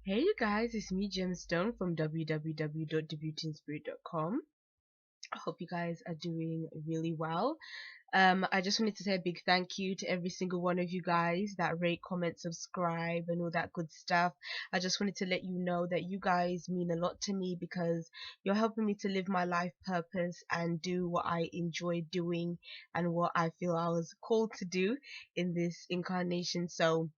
Hey you guys, it's me Gemstone from www.thebeautyinspirit.com. I hope you guys are doing really well. I just wanted to say a big thank you to every single one of you guys that rate, comment, subscribe, and all that good stuff. I just wanted to let you know that you guys mean a lot to me because you're helping me to live my life purpose and do what I enjoy doing and what I feel I was called to do in this incarnation. So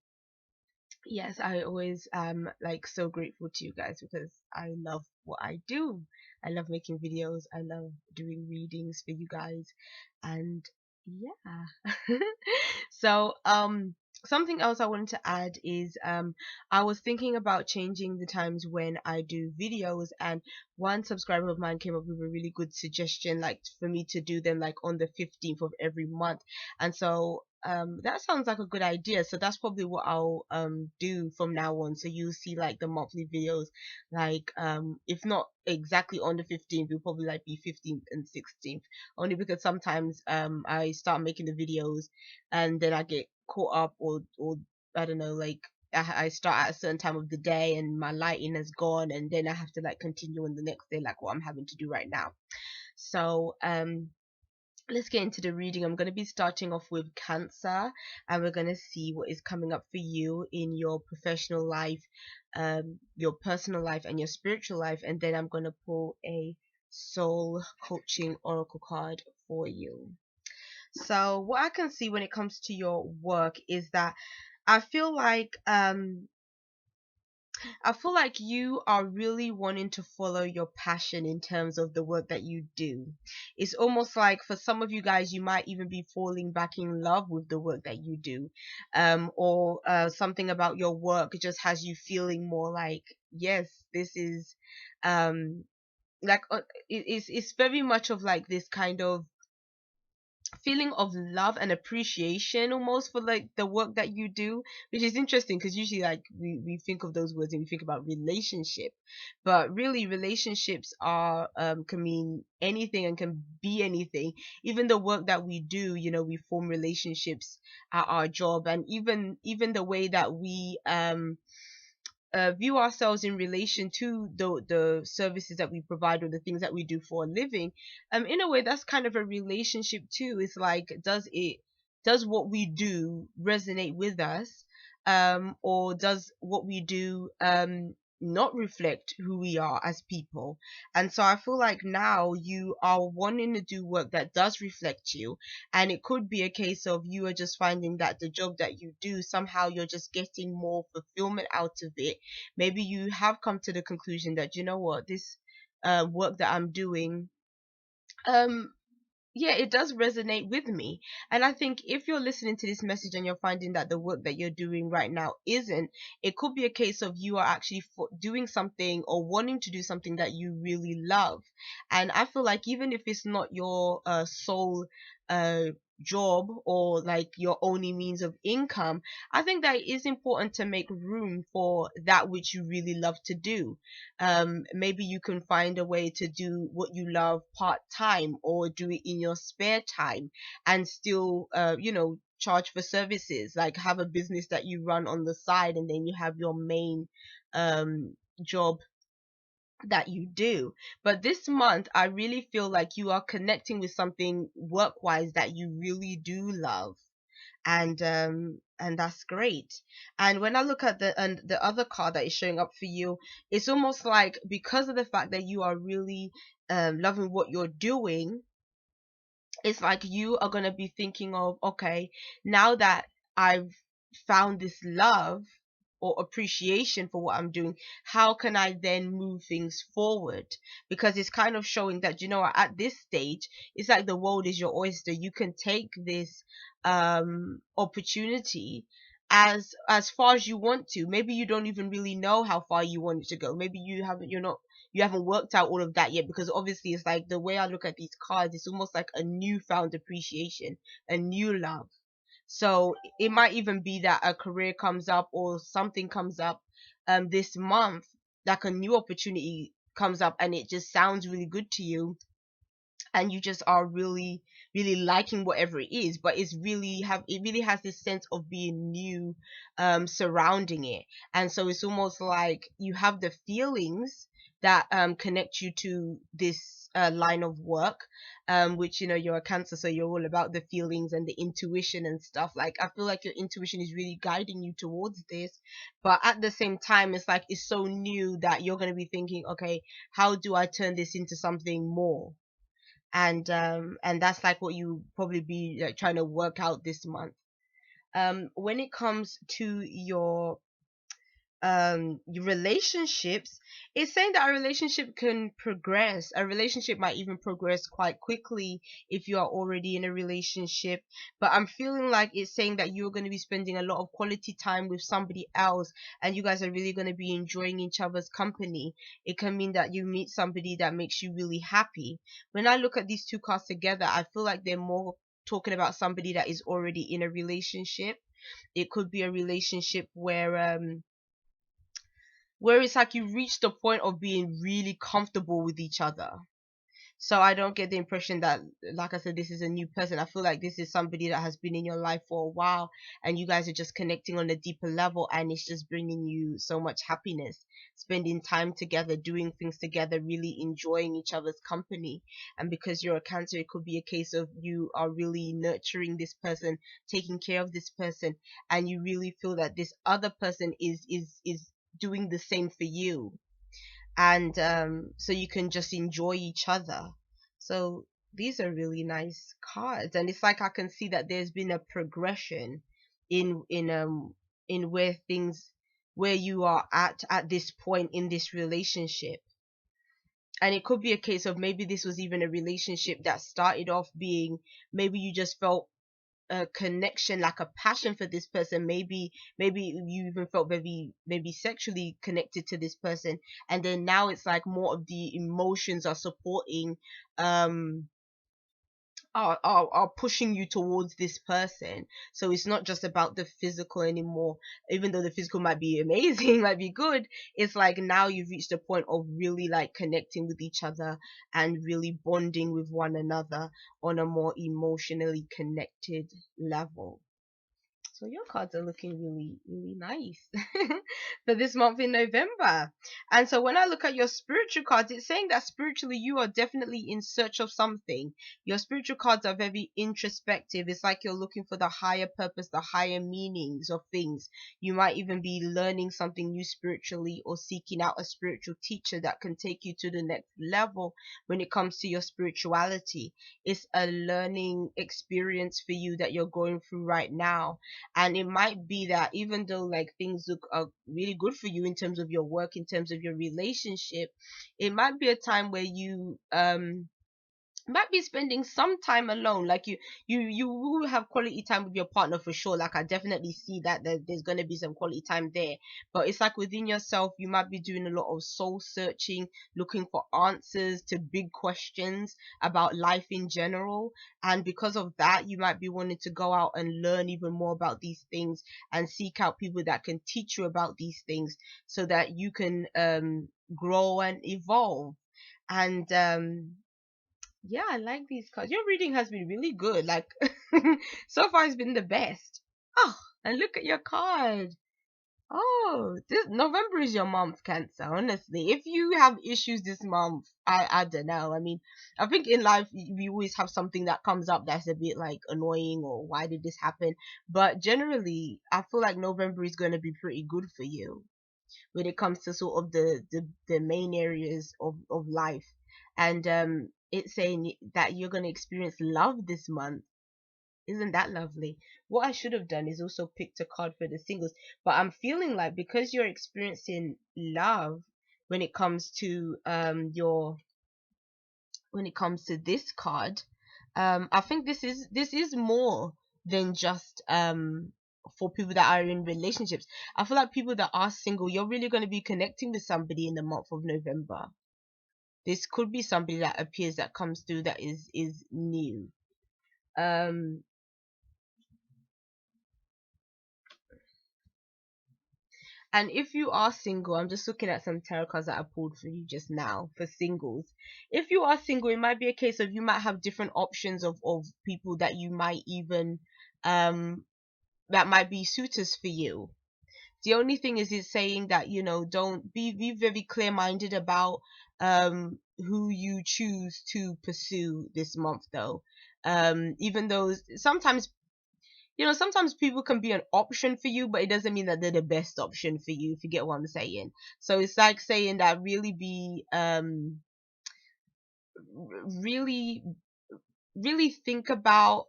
yes, I always am like so grateful to you guys because I love what I do. I love making videos. I love doing readings for you guys. And yeah. So, something else I wanted to add is I was thinking about changing the times when I do videos, and one subscriber of mine came up with a really good suggestion, like for me to do them like on the 15th of every month. And so that sounds like a good idea. So that's probably what I'll do from now on. So you'll see like the monthly videos, like if not exactly on the 15th, it'll probably like be 15th and 16th, only because sometimes I start making the videos and then I get caught up, or I don't know, like I start at a certain time of the day and my lighting has gone, and then I have to like continue on the next day, like what I'm having to do right now. So let's get into the reading. I'm going to be starting off with Cancer, and we're going to see what is coming up for you in your professional life, your personal life, and your spiritual life. And then I'm going to pull a soul coaching oracle card for you. So what I can see when it comes to your work is that I feel like you are really wanting to follow your passion in terms of the work that you do. It's almost like for some of you guys, you might even be falling back in love with the work that you do, or something about your work just has you feeling more like, yes, this is, like it's very much of like this kind of feeling of love and appreciation almost for like the work that you do, which is interesting because usually like we think of those words and we think about relationship, but really relationships are can mean anything and can be anything. Even the work that we do, we form relationships at our job, and even the way that we view ourselves in relation to the services that we provide or the things that we do for a living, in a way that's kind of a relationship too. It's like, does what we do resonate with us, or does what we do not reflect who we are as people? And so I feel like now you are wanting to do work that does reflect you, and it could be a case of you are just finding that the job that you do, somehow you're just getting more fulfillment out of it. Maybe you have come to the conclusion that, you know what, this work that I'm doing, um yeah, it does resonate with me. And I think if you're listening to this message and you're finding that the work that you're doing right now isn't, it could be a case of you are actually doing something or wanting to do something that you really love. And I feel like even if it's not your sole uh job or like your only means of income, I think that it is important to make room for that which you really love to do. Maybe you can find a way to do what you love part time, or do it in your spare time, and still charge for services, like have a business that you run on the side, and then you have your main job that you do. But this month I really feel like you are connecting with something work wise that you really do love, and that's great. And when I look at the other card that is showing up for you, it's almost like, because of the fact that you are really loving what you're doing, it's like you are going to be thinking of, okay, now that I've found this love or appreciation for what I'm doing, how can I then move things forward? Because it's kind of showing that, at this stage, it's like the world is your oyster. You can take this opportunity as far as you want to. Maybe you don't even really know how far you want it to go. Maybe you haven't worked out all of that yet, because obviously it's like, the way I look at these cards, it's almost like a newfound appreciation, a new love. So it might even be that a career comes up or something comes up this month, like a new opportunity comes up, and it just sounds really good to you, and you just are really liking whatever it is, but it really has this sense of being new surrounding it. And so it's almost like you have the feelings that connect you to this line of work, which, you know, you're a Cancer, so you're all about the feelings and the intuition and stuff. Like, I feel like your intuition is really guiding you towards this, but at the same time, it's like it's so new that you're going to be thinking, okay, how do I turn this into something more? And that's like what you probably be like trying to work out this month. When it comes to your relationships, it's saying that a relationship can progress. A relationship might even progress quite quickly if you are already in a relationship, but I'm feeling like it's saying that you're going to be spending a lot of quality time with somebody else, and you guys are really going to be enjoying each other's company. It can mean that you meet somebody that makes you really happy. When I look at these two cards together, I feel like they're more talking about somebody that is already in a relationship. It could be a relationship where it's like you reach the point of being really comfortable with each other. So I don't get the impression that, like I said, this is a new person. I feel like this is somebody that has been in your life for a while, and you guys are just connecting on a deeper level, and it's just bringing you so much happiness, spending time together, doing things together, really enjoying each other's company. And because you're a Cancer, it could be a case of you are really nurturing this person, taking care of this person, and you really feel that this other person is doing the same for you, and so you can just enjoy each other. So these are really nice cards, and it's like I can see that there's been a progression in where things, where you are at this point in this relationship. And it could be a case of maybe this was even a relationship that started off being, maybe you just felt a connection, like a passion for this person. Maybe you even felt maybe sexually connected to this person, and then now it's like more of the emotions are supporting, um are pushing you towards this person. So it's not just about the physical anymore, even though the physical might be amazing, might be good. It's like now you've reached a point of really like connecting with each other and really bonding with one another on a more emotionally connected level. So your cards are looking really nice for this month in November. And so when I look at your spiritual cards, it's saying that spiritually you are definitely in search of something. Your spiritual cards are very introspective. It's like you're looking for the higher purpose, the higher meanings of things. You might even be learning something new spiritually, or seeking out a spiritual teacher that can take you to the next level when it comes to your spirituality. It's a learning experience for you that you're going through right now. And it might be that even though like things look really good for you in terms of your work, in terms of your relationship, it might be a time where you might be spending some time alone. Like you will have quality time with your partner for sure. Like I definitely see that there's going to be some quality time there, but it's like within yourself you might be doing a lot of soul searching, looking for answers to big questions about life in general. And because of that, you might be wanting to go out and learn even more about these things, and seek out people that can teach you about these things, so that you can grow and evolve. And yeah, I like these cards. Your reading has been really good. Like, so far it's been the best. Oh, and look at your card. Oh, this November is your month, Cancer. Honestly, if you have issues this month, I don't know. I mean, I think in life we always have something that comes up that's a bit like annoying, or why did this happen? But generally, I feel like November is going to be pretty good for you when it comes to sort of the main areas of life. And it's saying that you're going to experience love this month. Isn't that lovely? What I should have done is also picked a card for the singles, but I'm feeling like because you're experiencing love when it comes to your when it comes to this card, I think this is more than just for people that are in relationships. I feel like people that are single, you're really going to be connecting with somebody in the month of November. This could be somebody that appears, that comes through, that is new. um And if you are single, I'm just looking at some tarot cards that I pulled for you just now for singles. If you are single, it might be a case of you might have different options of people that you might even that might be suitors for you. The only thing is it's saying that, don't be very clear minded about who you choose to pursue this month though. Even though sometimes people can be an option for you, but it doesn't mean that they're the best option for you, if you get what I'm saying. So it's like saying that really really think about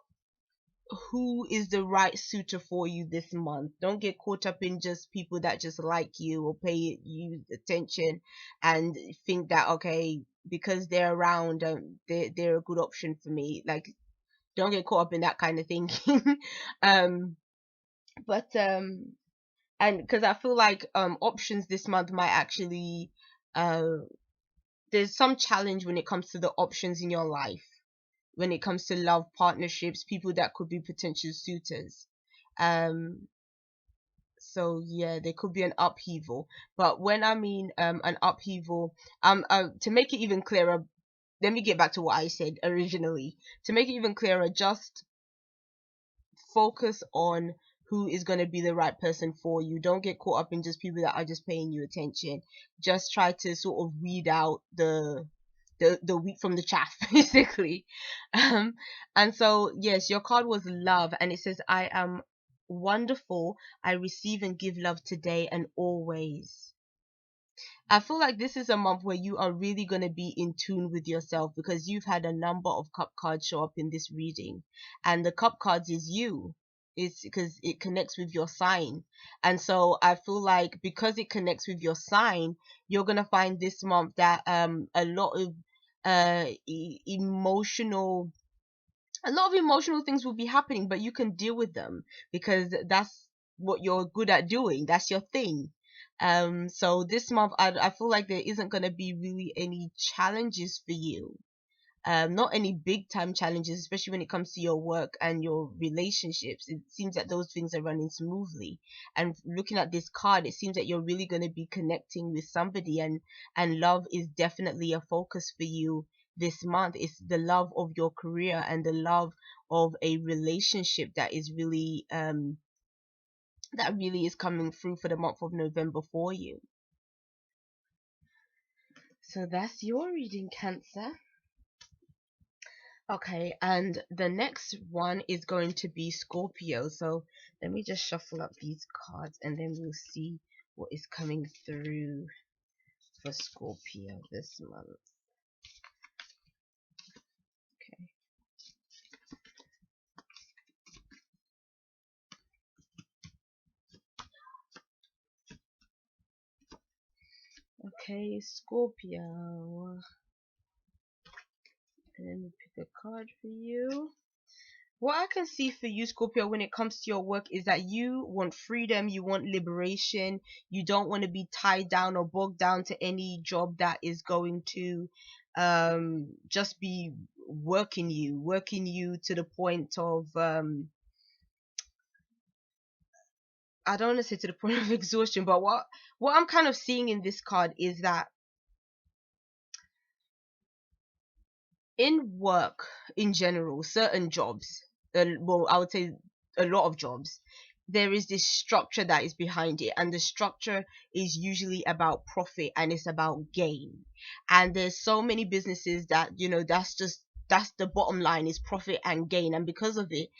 who is the right suitor for you this month. Don't get caught up in just people that just like you or pay you attention and think that, okay, because they're around, they're a good option for me. Like, don't get caught up in that kind of thinking. um but and because I feel like options this month might actually uh there's some challenge when it comes to the options in your life, when it comes to love, partnerships, people that could be potential suitors. um so yeah, there could be an upheaval. But when I mean an upheaval, to make it even clearer, let me get back to what I said originally. To make it even clearer, just focus on who is going to be the right person for you. Don't get caught up in just people that are just paying you attention. Just try to sort of weed out the wheat from the chaff, basically. um and so yes, your card was love, and it says, I am wonderful, I receive and give love today and always. I feel like this is a month where you are really going to be in tune with yourself, because you've had a number of cup cards show up in this reading, and the cup cards is you. It's because it connects with your sign. And so I feel like because it connects with your sign, you're going to find this month that a lot of emotional things will be happening, but you can deal with them because that's what you're good at doing. That's your thing. So this month, I feel like there isn't going to be really any challenges for you. Not any big time challenges, especially when it comes to your work and your relationships. It seems that those things are running smoothly. And looking at this card, it seems that you're really going to be connecting with somebody, and love is definitely a focus for you this month. It's the love of your career and the love of a relationship that really is coming through for the month of November for you. So that's your reading, Cancer. Okay, and the next one is going to be Scorpio. So let me just shuffle up these cards and then we'll see what is coming through for Scorpio this month. Okay. Okay, Scorpio. And let me pick a card for you. What I can see for you, Scorpio, when it comes to your work is that you want freedom, you want liberation, you don't want to be tied down or bogged down to any job that is going to just be working you to the point of I don't want to say to the point of exhaustion, but what I'm kind of seeing in this card is that in work in general, certain jobs, well, I would say a lot of jobs, there is this structure that is behind it, and the structure is usually about profit and it's about gain. And there's so many businesses that, that's the bottom line, is profit and gain. And because of it,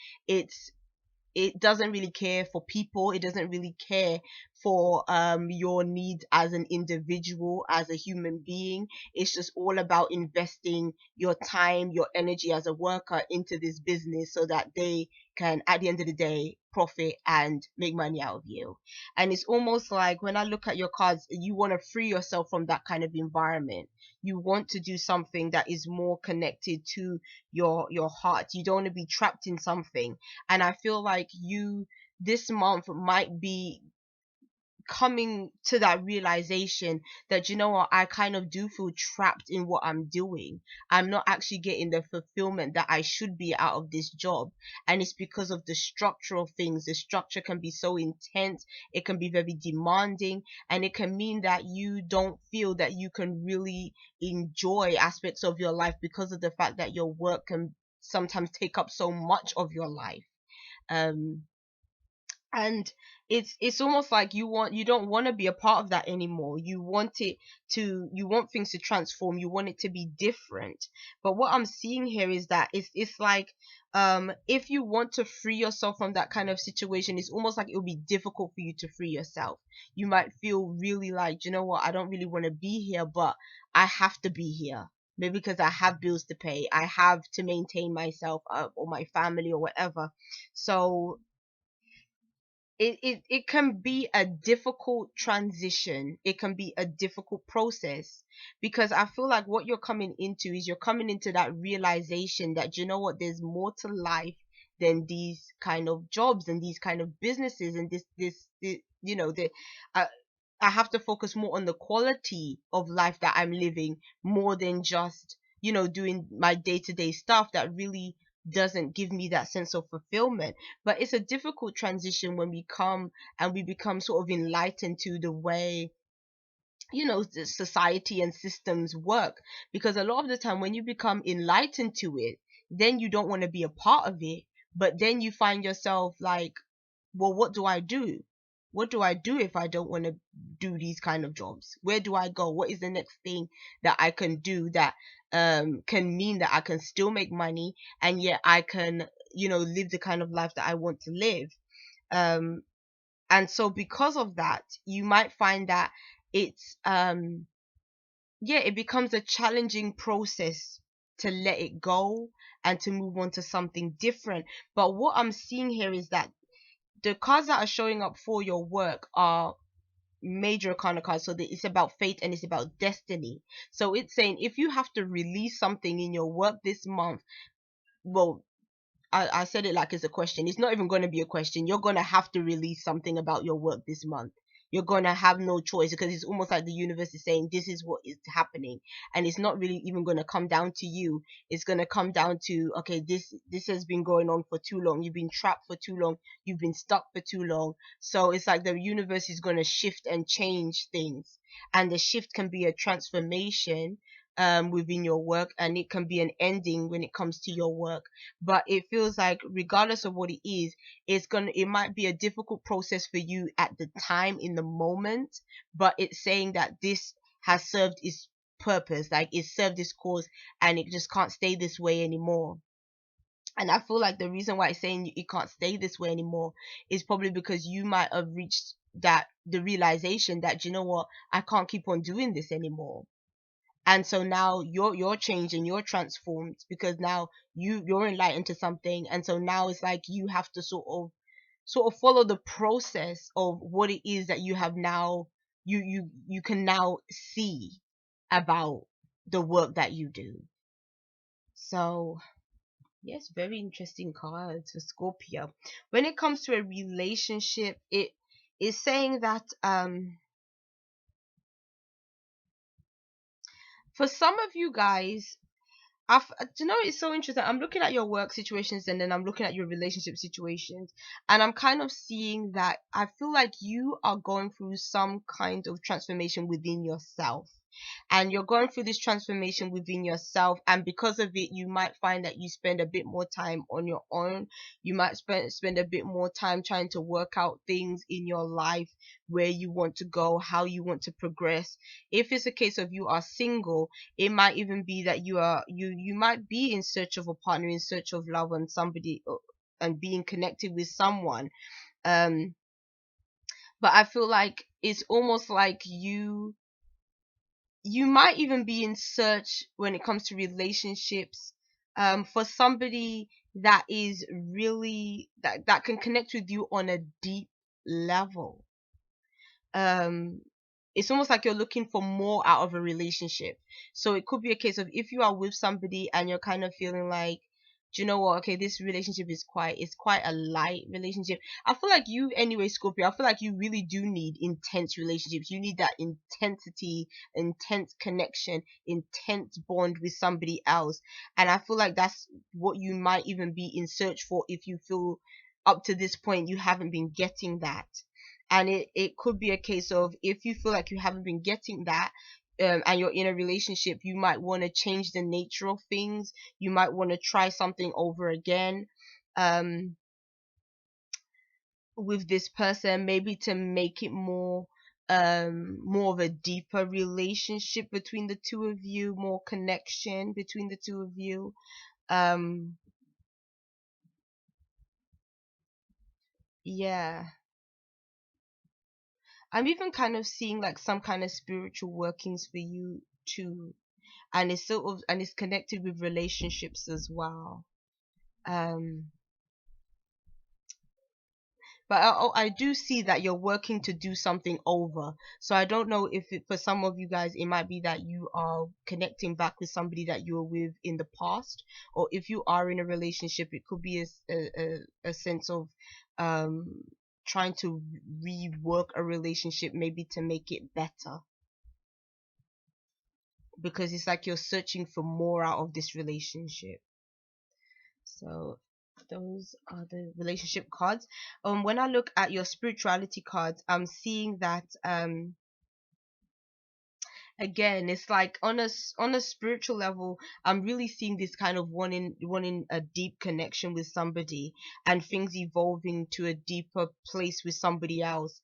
it doesn't really care for people. It doesn't really care for your needs as an individual, as a human being. It's just all about investing your time, your energy as a worker into this business so that they can, at the end of the day, profit and make money out of you. And it's almost like when I look at your cards, you want to free yourself from that kind of environment. You want to do something that is more connected to your heart. You don't want to be trapped in something. And I feel like you this month might be coming to that realization that, you know what, I kind of do feel trapped in what I'm doing. I'm not actually getting the fulfillment that I should be out of this job, and it's because of the structure of things. The structure can be so intense, it can be very demanding, and it can mean that you don't feel that you can really enjoy aspects of your life because of the fact that your work can sometimes take up so much of your life. um and it's almost like you don't want to be a part of that anymore. You want things to transform, you want it to be different. But what I'm seeing here is that it's like, if you want to free yourself from that kind of situation, it's almost like it'll be difficult for you to free yourself. You might feel really like, you know what, I don't really want to be here, but I have to be here, maybe because I have bills to pay, I have to maintain myself, or my family or whatever. So it can be a difficult transition, it can be a difficult process, because I feel like what you're coming into is, you're coming into that realization that, you know what, there's more to life than these kind of jobs and these kind of businesses, and this you know, uh, I have to focus more on the quality of life that I'm living, more than just, you know, doing my day-to-day stuff that really doesn't give me that sense of fulfillment. But it's a difficult transition when we come and we become sort of enlightened to the way, you know, the society and systems work. Because a lot of the time when you become enlightened to it, then you don't want to be a part of it. But then you find yourself like, well, what do I do? What do I do if I don't want to do these kind of jobs? Where do I go? What is the next thing that I can do that can mean that I can still make money, and yet I can, you know, live the kind of life that I want to live? Um, and so because of that, you might find that it's yeah, it becomes a challenging process to let it go and to move on to something different. But what I'm seeing here is that the cards that are showing up for your work are major arcana cards. So it's about fate and it's about destiny. So it's saying if you have to release something in your work this month, well, I said it like it's a question. It's not even going to be a question. You're going to have to release something about your work this month. You're going to have no choice, because it's almost like the universe is saying this is what is happening, and it's not really even going to come down to you. It's going to come down to, okay, this has been going on for too long. You've been trapped for too long. You've been stuck for too long. So it's like the universe is going to shift and change things, and the shift can be a transformation within your work, and it can be an ending when it comes to your work. But it feels like regardless of what it is, it might be a difficult process for you at the time, in the moment, but it's saying that this has served its purpose, like it served its cause, and it just can't stay this way anymore. And I feel like the reason why it's saying it can't stay this way anymore is probably because you might have reached that the realization that, you know what, I can't keep on doing this anymore. And so now you're changed and you're transformed, because now you're enlightened to something, and so now it's like you have to sort of follow the process of what it is that you have now, you can now see about the work that you do. So yes, very interesting cards for Scorpio. When it comes to a relationship, it is saying that for some of you guys, you know, it's so interesting. I'm looking at your work situations and then I'm looking at your relationship situations, and I'm kind of seeing that I feel like you are going through some kind of transformation within yourself, and you're going through this transformation within yourself, and because of it you might find that you spend a bit more time on your own. You might spend a bit more time trying to work out things in your life, where you want to go, how you want to progress. If it's a case of you are single, it might even be that you might be in search of a partner, in search of love and somebody, and being connected with someone. um but I feel like it's almost like you might even be in search, when it comes to relationships, for somebody that is really that can connect with you on a deep level. um it's almost like you're looking for more out of a relationship. So it could be a case of, if you are with somebody and you're kind of feeling like, do you know what, okay, this relationship is quite a light relationship. I feel like you, anyway, Scorpio, I feel like you really do need intense relationships. You need that intensity, intense connection, intense bond with somebody else. And I feel like that's what you might even be in search for, if you feel up to this point you haven't been getting that. And it could be a case of, if you feel like you haven't been getting that, and you're in a relationship, you might want to change the nature of things. You might want to try something over again, um, with this person, maybe to make it more of a deeper relationship between the two of you, more connection between the two of you. Um, yeah. I'm even kind of seeing like some kind of spiritual workings for you too. And it's sort of, and it's connected with relationships as well. Um, but I do see that you're working to do something over. So I don't know if for some of you guys, it might be that you are connecting back with somebody that you were with in the past, or if you are in a relationship, it could be a sense of um, trying to rework a relationship, maybe to make it better, because it's like you're searching for more out of this relationship. So those are the relationship cards. When I look at your spirituality cards, I'm seeing that again, it's like on a spiritual level, I'm really seeing this kind of wanting a deep connection with somebody, and things evolving to a deeper place with somebody else.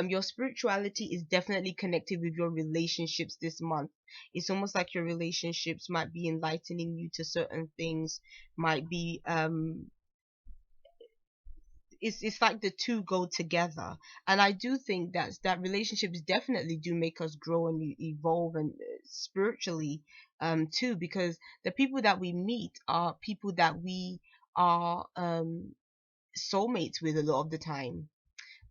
Your spirituality is definitely connected with your relationships this month. It's almost like your relationships might be enlightening you to certain things, might be it's like the two go together. And I do think that relationships definitely do make us grow and evolve, and spiritually too, because the people that we meet are people that we are soulmates with a lot of the time.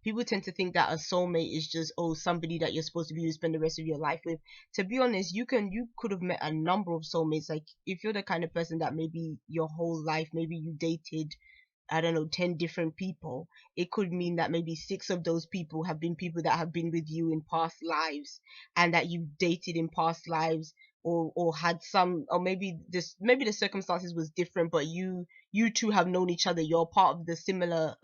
People tend to think that a soulmate is just, oh, somebody that you're supposed to be, you spend the rest of your life with. To be honest, you could have met a number of soulmates. Like, if you're the kind of person that maybe your whole life, maybe you dated, I don't know, 10 different people, it could mean that maybe six of those people have been people that have been with you in past lives, and that you've dated in past lives, or had some, or maybe the circumstances was different, but you two have known each other. You're part of the similar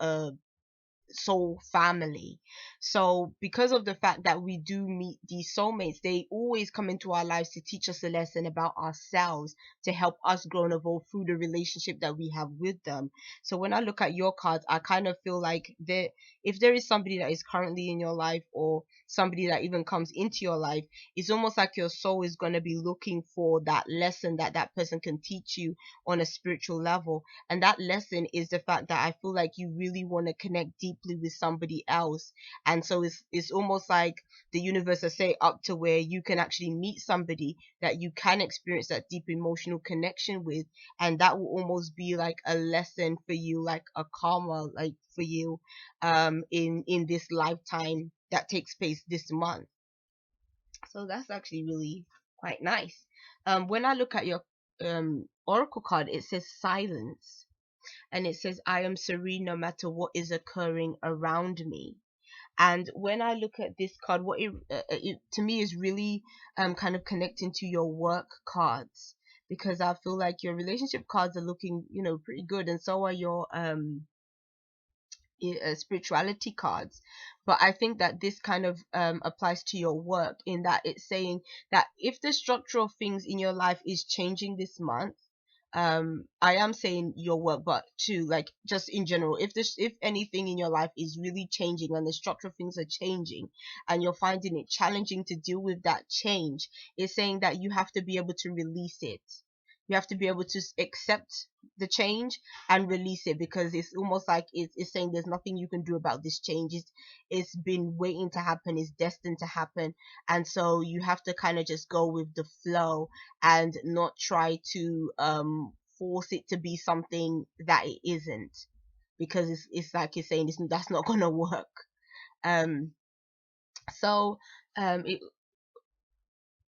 soul family. So because of the fact that we do meet these soulmates, they always come into our lives to teach us a lesson about ourselves, to help us grow and evolve through the relationship that we have with them. So when I look at your cards, I kind of feel like that if there is somebody that is currently in your life, or somebody that even comes into your life, it's almost like your soul is going to be looking for that lesson that that person can teach you on a spiritual level. And that lesson is the fact that I feel like you really want to connect deeply with somebody else. And so it's almost like the universe has set up to where you can actually meet somebody that you can experience that deep emotional connection with, and that will almost be like a lesson for you, like a karma, like for you, in this lifetime that takes place this month. So that's actually really quite nice. When I look at your oracle card, it says silence, and it says, I am serene no matter what is occurring around me. And when I look at this card, what it to me is really kind of connecting to your work cards, because I feel like your relationship cards are looking, pretty good, and so are your spirituality cards. But I think that this kind of applies to your work, in that it's saying that if the structure of things in your life is changing this month, I am saying your work, but too, like, just in general, if anything in your life is really changing, and the structure of things are changing, and you're finding it challenging to deal with that change, it's saying that you have to be able to release it. You have to be able to accept the change and release it, because it's almost like it's saying there's nothing you can do about this change. It's been waiting to happen, it's destined to happen. And so you have to kind of just go with the flow, and not try to force it to be something that it isn't, because it's like it's saying that's not gonna work. um so it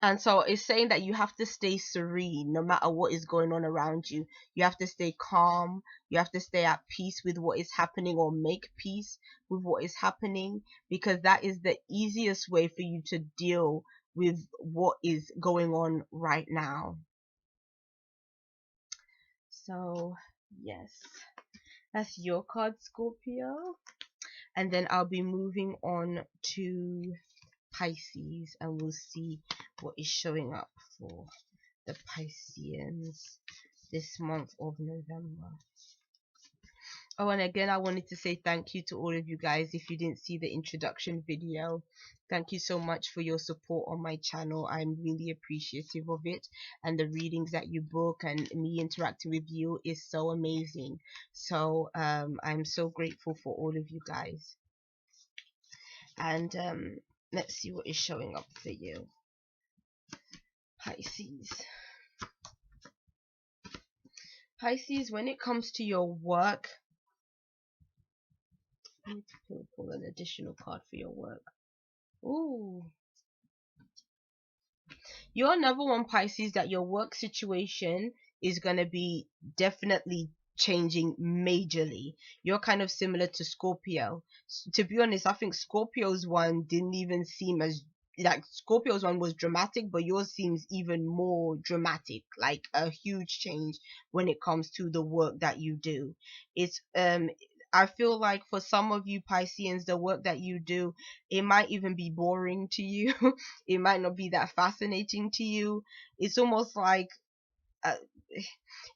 And so it's saying that you have to stay serene no matter what is going on around you. You have to stay calm. You have to stay at peace with what is happening, or make peace with what is happening, because that is the easiest way for you to deal with what is going on right now. So, yes, that's your card, Scorpio. And then I'll be moving on to Pisces, and we'll see what is showing up for the Pisceans this month of November. Oh, and again, I wanted to say thank you to all of you guys. If you didn't see the introduction video, thank you so much for your support on my channel. I'm really appreciative of it, and the readings that you book and me interacting with you is so amazing. So I'm so grateful for all of you guys. And let's see what is showing up for you, Pisces. Pisces, when it comes to your work, I need to pull an additional card for your work. Ooh. You're number one, Pisces, that your work situation is going to be definitely changing majorly. You're kind of similar to Scorpio. To be honest, I think Scorpio's one didn't even seem as, like, Scorpio's one was dramatic, but yours seems even more dramatic, like a huge change when it comes to the work that you do. It's I feel like for some of you Pisceans, the work that you do, it might even be boring to you. It might not be that fascinating to you. It's almost like uh,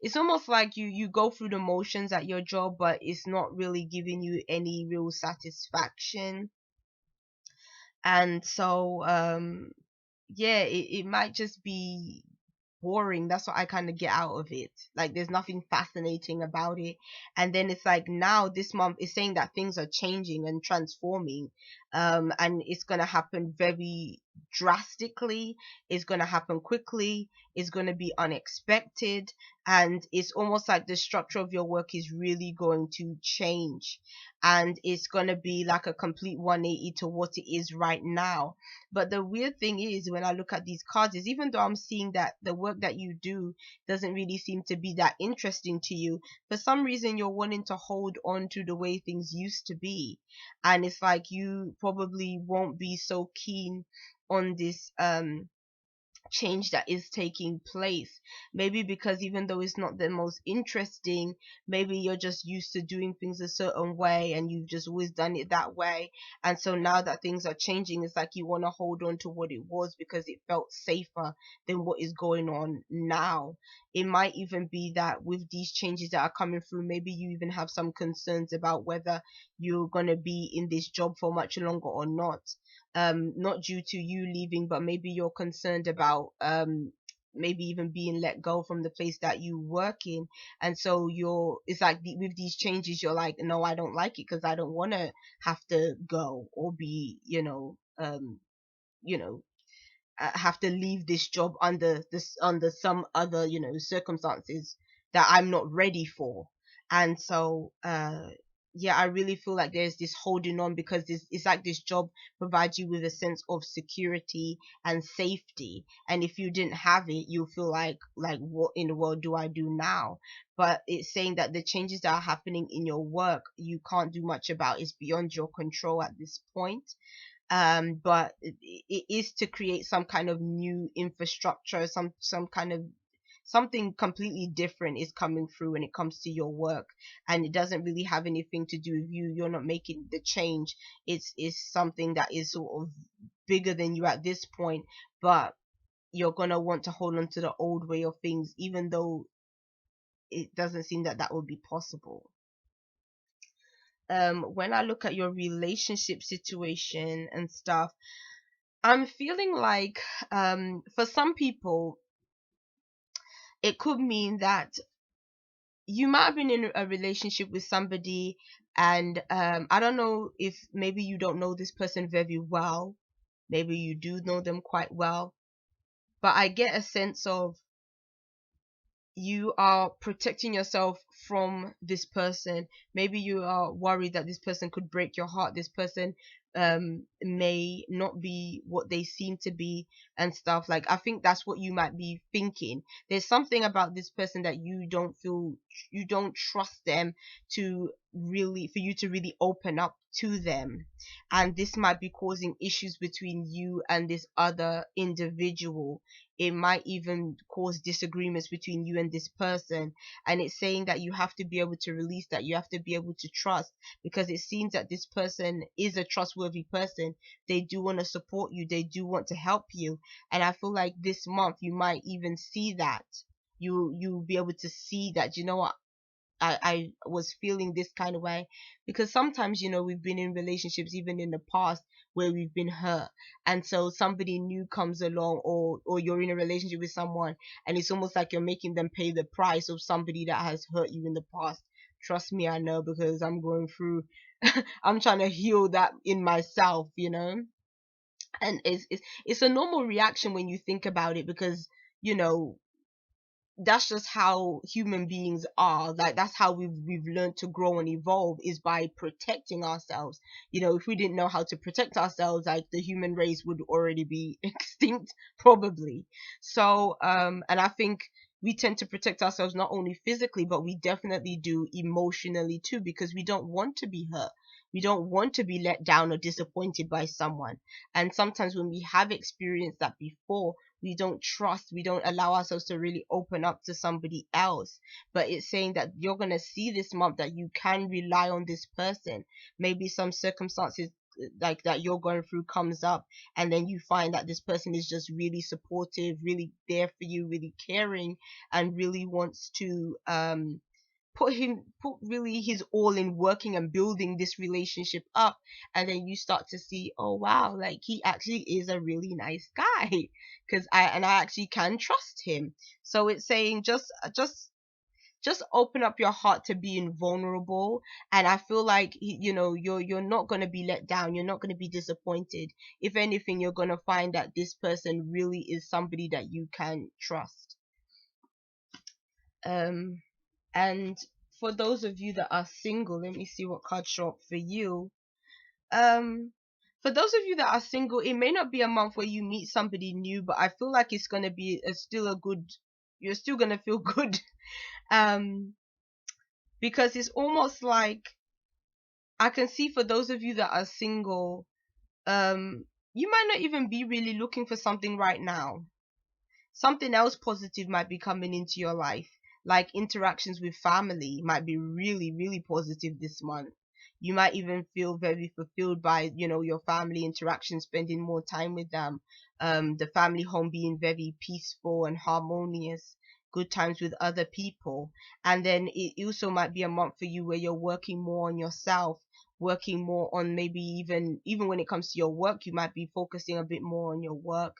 it's almost like you go through the motions at your job, but it's not really giving you any real satisfaction. And so yeah, it might just be boring. That's what I kind of get out of it. Like, there's nothing fascinating about it. And then it's like, now this month is saying that things are changing and transforming, and it's going to happen very drastically. It's going to happen quickly. It's going to be unexpected, and it's almost like the structure of your work is really going to change, and it's going to be like a complete 180 to what it is right now. But the weird thing is, when I look at these cards, is even though I'm seeing that the work that you do doesn't really seem to be that interesting to you, for some reason you're wanting to hold on to the way things used to be. And it's like you probably won't be so keen on this change that is taking place. Maybe because even though it's not the most interesting, maybe you're just used to doing things a certain way and you've just always done it that way. And so now that things are changing, it's like you want to hold on to what it was because it felt safer than what is going on now. It might even be that with these changes that are coming through, maybe you even have some concerns about whether you're going to be in this job for much longer or not. Not due to you leaving, but maybe you're concerned about maybe even being let go from the place that you work in. And so it's like with these changes, you're like, no, I don't like it because I don't want to have to go or be, you know have to leave this job under some other, circumstances that I'm not ready for. And so yeah, I really feel like there's this holding on because it's like this job provides you with a sense of security and safety, and if you didn't have it, you feel like what in the world do I do now? But it's saying that the changes that are happening in your work, you can't do much about. It's beyond your control at this point. But it is to create some kind of new infrastructure, some kind of something completely different is coming through when it comes to your work, and it doesn't really have anything to do with you. You're not making the change. It's something that is sort of bigger than you at this point, but you're gonna want to hold on to the old way of things, even though it doesn't seem that that would be possible. When I look at your relationship situation and stuff, I'm feeling like for some people it could mean that you might have been in a relationship with somebody, and I don't know if maybe you don't know this person very well, maybe you do know them quite well, but I get a sense of you are protecting yourself from this person. Maybe you are worried that this person could break your heart. This person may not be what they seem to be and stuff. Like, I think that's what you might be thinking. There's something about this person that you don't trust them to really, for you to really open up to them, and this might be causing issues between you and this other individual. It might even cause disagreements between you and this person, and it's saying that you have to be able to release that. You have to be able to trust, because it seems that this person is a trustworthy person. They do want to support you, they do want to help you, and I feel like this month you might even see that. You'll be able to see that, you know what, I was feeling this kind of way, because sometimes, we've been in relationships even in the past where we've been hurt, and so somebody new comes along, or you're in a relationship with someone, and it's almost like you're making them pay the price of somebody that has hurt you in the past. Trust me, I know, because I'm going through I'm trying to heal that in myself, and it's a normal reaction when you think about it, because you know that's just how human beings are. Like, that's how we've learned to grow and evolve, is by protecting ourselves. If we didn't know how to protect ourselves, like, the human race would already be extinct, probably. So and I think we tend to protect ourselves not only physically, but we definitely do emotionally too, because we don't want to be hurt. We don't want to be let down or disappointed by someone. And sometimes when we have experienced that before, we don't trust, we don't allow ourselves to really open up to somebody else. But it's saying that you're going to see this month that you can rely on this person. Maybe some circumstances like that you're going through comes up, and then you find that this person is just really supportive, really there for you, really caring, and really wants to put really his all in working and building this relationship up. And then you start to see, oh wow, like, he actually is a really nice guy, because I actually can trust him. So it's saying, just open up your heart to being vulnerable, and I feel like, you're not going to be let down, you're not going to be disappointed. If anything, you're going to find that this person really is somebody that you can trust. And for those of you that are single, let me see what cards show up for you. Um, for those of you that are single, it may not be a month where you meet somebody new, but I feel like it's gonna be still a good. You're still gonna feel good, um, because it's almost like, I can see, for those of you that are single, you might not even be really looking for something right now. Something else positive might be coming into your life, like interactions with family might be really, really positive this month. You might even feel very fulfilled by, your family interaction, spending more time with them. The family home being very peaceful and harmonious, good times with other people. And then it also might be a month for you where you're working more on yourself, working more on, maybe even when it comes to your work, you might be focusing a bit more on your work,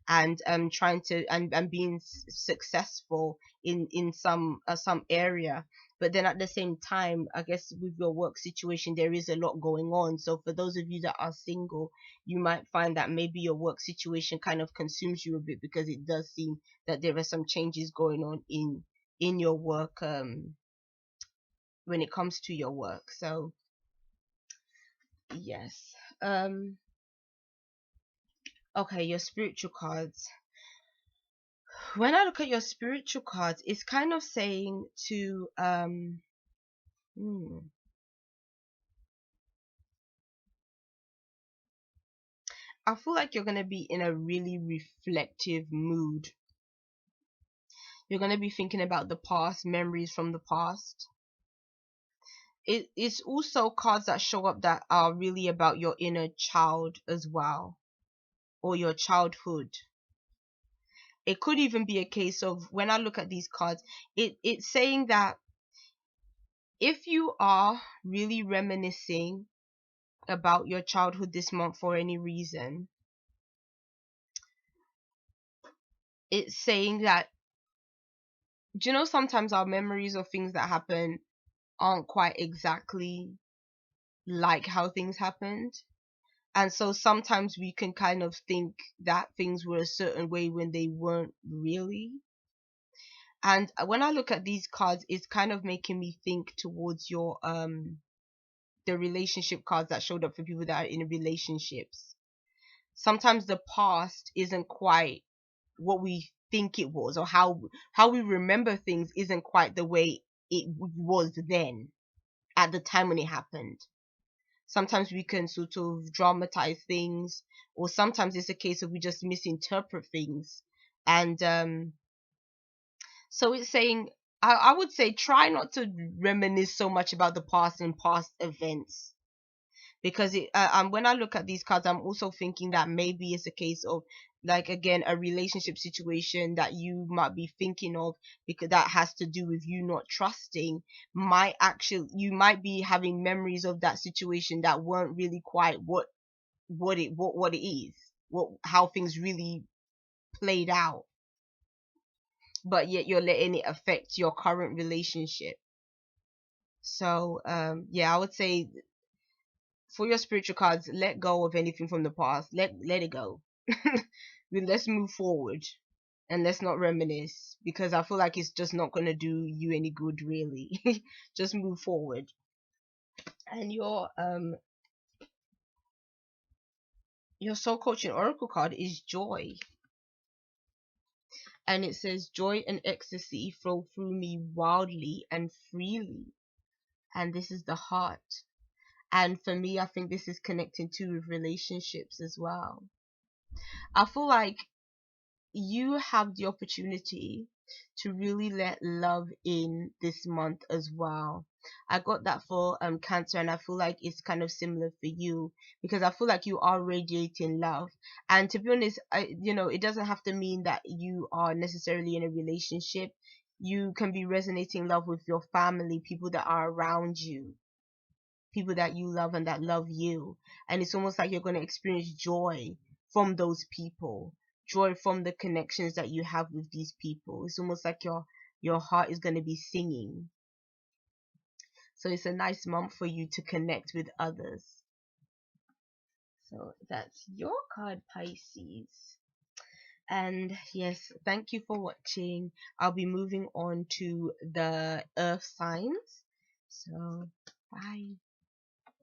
and trying to, and being successful in some area. But then at the same time, I guess with your work situation, there is a lot going on. So for those of you that are single, you might find that maybe your work situation kind of consumes you a bit, because it does seem that there are some changes going on in your work, when it comes to your work. So yes. Okay, your spiritual cards. When I look at your spiritual cards, it's kind of saying to I feel like you're gonna be in a really reflective mood. You're gonna be thinking about the past, memories from the past. It's also cards that show up that are really about your inner child as well, or your childhood. It could even be a case of, when I look at these cards, it's saying that if you are really reminiscing about your childhood this month for any reason, it's saying that, sometimes our memories of things that happen aren't quite exactly like how things happened. And so sometimes we can kind of think that things were a certain way when they weren't really. And when I look at these cards, it's kind of making me think towards your the relationship cards that showed up for people that are in relationships. Sometimes the past isn't quite what we think it was, or how we remember things isn't quite the way it was then at the time when it happened. Sometimes we can sort of dramatize things, or sometimes it's a case of we just misinterpret things. And so it's saying, I would say try not to reminisce so much about the past and past events, because when I look at these cards, I'm also thinking that maybe it's a case of, like, again, a relationship situation that you might be thinking of, because that has to do with you not trusting. You might be having memories of that situation that weren't really quite what it is, how things really played out, but yet you're letting it affect your current relationship. So yeah, I would say for your spiritual cards, let go of anything from the past. Let it go. Let's move forward, and let's not reminisce, because I feel like it's just not gonna do you any good, really. Just move forward. And your soul coaching oracle card is joy, and it says joy and ecstasy flow through me wildly and freely, and this is the heart. And for me, I think this is connecting too with relationships as well. I feel like you have the opportunity to really let love in this month as well. I got that for Cancer, and I feel like it's kind of similar for you, because I feel like you are radiating love. And to be honest, it doesn't have to mean that you are necessarily in a relationship. You can be resonating love with your family, people that are around you, people that you love and that love you. And it's almost like you're going to experience joy from those people, joy from the connections that you have with these people. It's almost like your heart is going to be singing. So it's a nice month for you to connect with others. So that's your card, Pisces. And yes, thank you for watching. I'll be moving on to the earth signs. So bye.